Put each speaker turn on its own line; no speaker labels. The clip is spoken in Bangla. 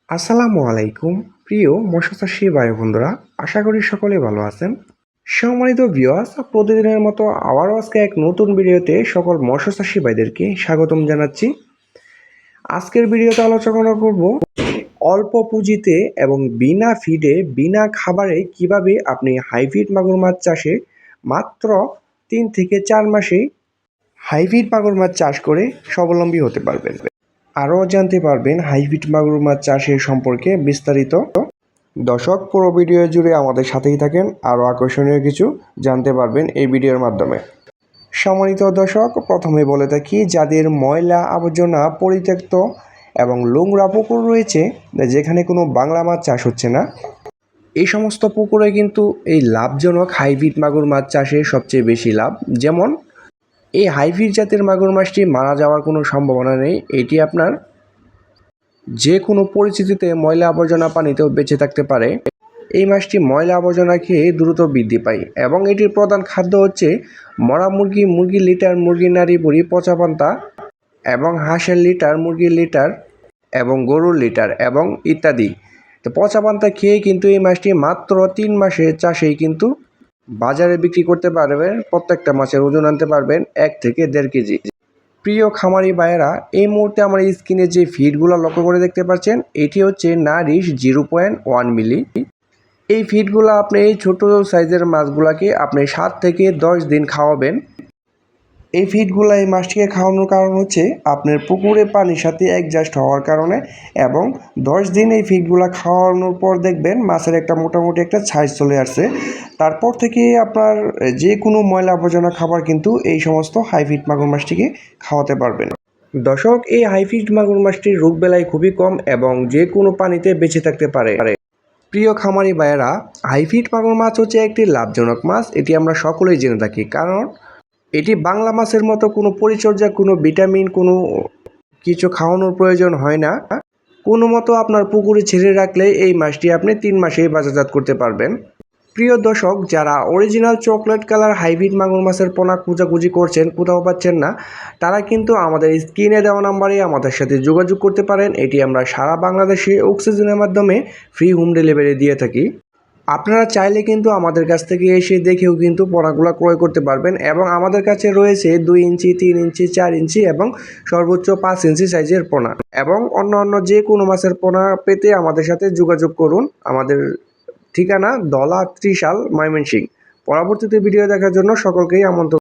আসসালামু আলাইকুম প্রিয় মৎস্য চাষী ভাই বন্ধুরা, আশা করি সকলে ভালো আছেন। সম্মানিত ভিউয়ার্স, প্রতিদিনের মতো আবারও আজকে এক নতুন ভিডিওতে সকল মৎস্য চাষী ভাইদেরকে স্বাগতম জানাচ্ছি। আজকের ভিডিওতে আলোচনা করব অল্প পুঁজিতে এবং বিনা ফিডে বিনা খাবারে কিভাবে আপনি হাইব্রিড মাগুর মাছ চাষে মাত্র 3 থেকে 4 মাসে হাইব্রিড মাগুর মাছ চাষ করে স্বাবলম্বী হতে পারবেন। আরও জানতে পারবেন হাইব্রিড মাগুর মাছ চাষের সম্পর্কে বিস্তারিত। দর্শক, পুরো ভিডিও জুড়ে আমাদের সাথেই থাকেন, আরও আকর্ষণীয় কিছু জানতে পারবেন এই ভিডিওর মাধ্যমে। সম্মানিত দর্শক, প্রথমে বলে থাকি, যাদের ময়লা আবর্জনা পরিত্যক্ত এবং নোংরা পুকুর রয়েছে যেখানে কোনো বাংলা মাছ চাষ হচ্ছে না, এই সমস্ত পুকুরে কিন্তু এই লাভজনক হাইব্রিড মাগুর মাছ চাষে সবচেয়ে বেশি লাভ। যেমন এই হাইব্রিড জাতের মাগুর মাছটি মারা যাওয়ার কোনো সম্ভাবনা নেই। এটি আপনার যে কোনো পরিস্থিতিতে ময়লা আবর্জনা পানিতেও বেঁচে থাকতে পারে। এই মাছটি ময়লা আবর্জনা খেয়ে দ্রুত বৃদ্ধি পায় এবং এটির প্রধান খাদ্য হচ্ছে মরা মুরগি, মুরগির লিটার, মুরগির নাড়ি বুড়ি, পচা পান্তা এবং হাঁসের লিটার, মুরগির লিটার এবং গরুর লিটার এবং ইত্যাদি। তো পচা পান্তা খেয়ে কিন্তু এই মাছটি মাত্র 3 মাসের চাষেই কিন্তু বাজারে বিক্রি করতে পারবেন। প্রত্যেকটা মাছের ওজন আনতে পারবেন 1 থেকে 1.5 কেজি। প্রিয় খামারি ভাইয়েরা, এই মুহূর্তে আমার স্ক্রিনে যে ফিডগুলো লক্ষ্য করে দেখতে পাচ্ছেন, এটি হচ্ছে নারিশ 0.1 মিলি। এই ফিডগুলো আপনি এই ছোটো সাইজের মাছগুলোকে আপনি 7 থেকে 10 দিন খাওয়াবেন। এই ফিডগুলো এই মাছটিকে খাওয়ানোর কারণ হচ্ছে আপনার পুকুরে পানির সাথে অ্যাডজাস্ট হওয়ার কারণে, এবং 10 দিন এই ফিডগুলো খাওয়ানোর পর দেখবেন মাছের একটা মোটামুটি একটা সাইজ চলে আসছে। তারপর থেকে আপনার যে কোনো ময়লা আবর্জনা খাবার কিন্তু এই সমস্ত হাইব্রিড মাগুর মাছটিকে খাওয়াতে পারবেন। দর্শক, এই হাইব্রিড মাগুর মাছটির রোগবেলায় খুবই কম এবং যে কোনো পানিতে বেঁচে থাকতে পারে। প্রিয় খামারি ভাইয়েরা, হাইব্রিড মাগুর মাছ হচ্ছে একটি লাভজনক মাছ। এটি আমরা সকলেই জেনে থাকি, কারণ এটি বাংলা মাছের মতো কোনো পরিচর্যা, কোনো ভিটামিন, কোনো কিছু খাওয়ানোর প্রয়োজন হয় না। কোনো মতো আপনার পুকুরে ছেড়ে রাখলে এই মাছটি আপনি 3 মাসেই বাজারজাত করতে পারবেন। প্রিয় দর্শক, যারা অরিজিনাল চকলেট কালার হাইব্রিড মাগুর মাছের পোনা খোঁজাখুঁজি করছেন, কোথাও পাচ্ছেন না, তারা কিন্তু আমাদের স্ক্রিনে দেওয়া নাম্বারে আমাদের সাথে যোগাযোগ করতে পারেন। এটি আমরা সারা বাংলাদেশে অক্সিজেনের মাধ্যমে ফ্রি হোম ডেলিভারি দিয়ে থাকি। আপনারা চাইলে কিন্তু আমাদের কাছ থেকে এসে দেখেও কিন্তু পোনাগুলো ক্রয় করতে পারবেন, এবং আমাদের কাছে রয়েছে 2 ইঞ্চি, 3 ইঞ্চি, 4 ইঞ্চি এবং সর্বোচ্চ 5 ইঞ্চি সাইজের পোনা। এবং অন্য যে কোনো মাছের পোনা পেতে আমাদের সাথে যোগাযোগ করুন। আমাদের ঠিকানা দলা ত্রিশাল, ময়মনসিংহ। পরবর্তীতে ভিডিও দেখার জন্য সকলকেই আমন্ত্রণ।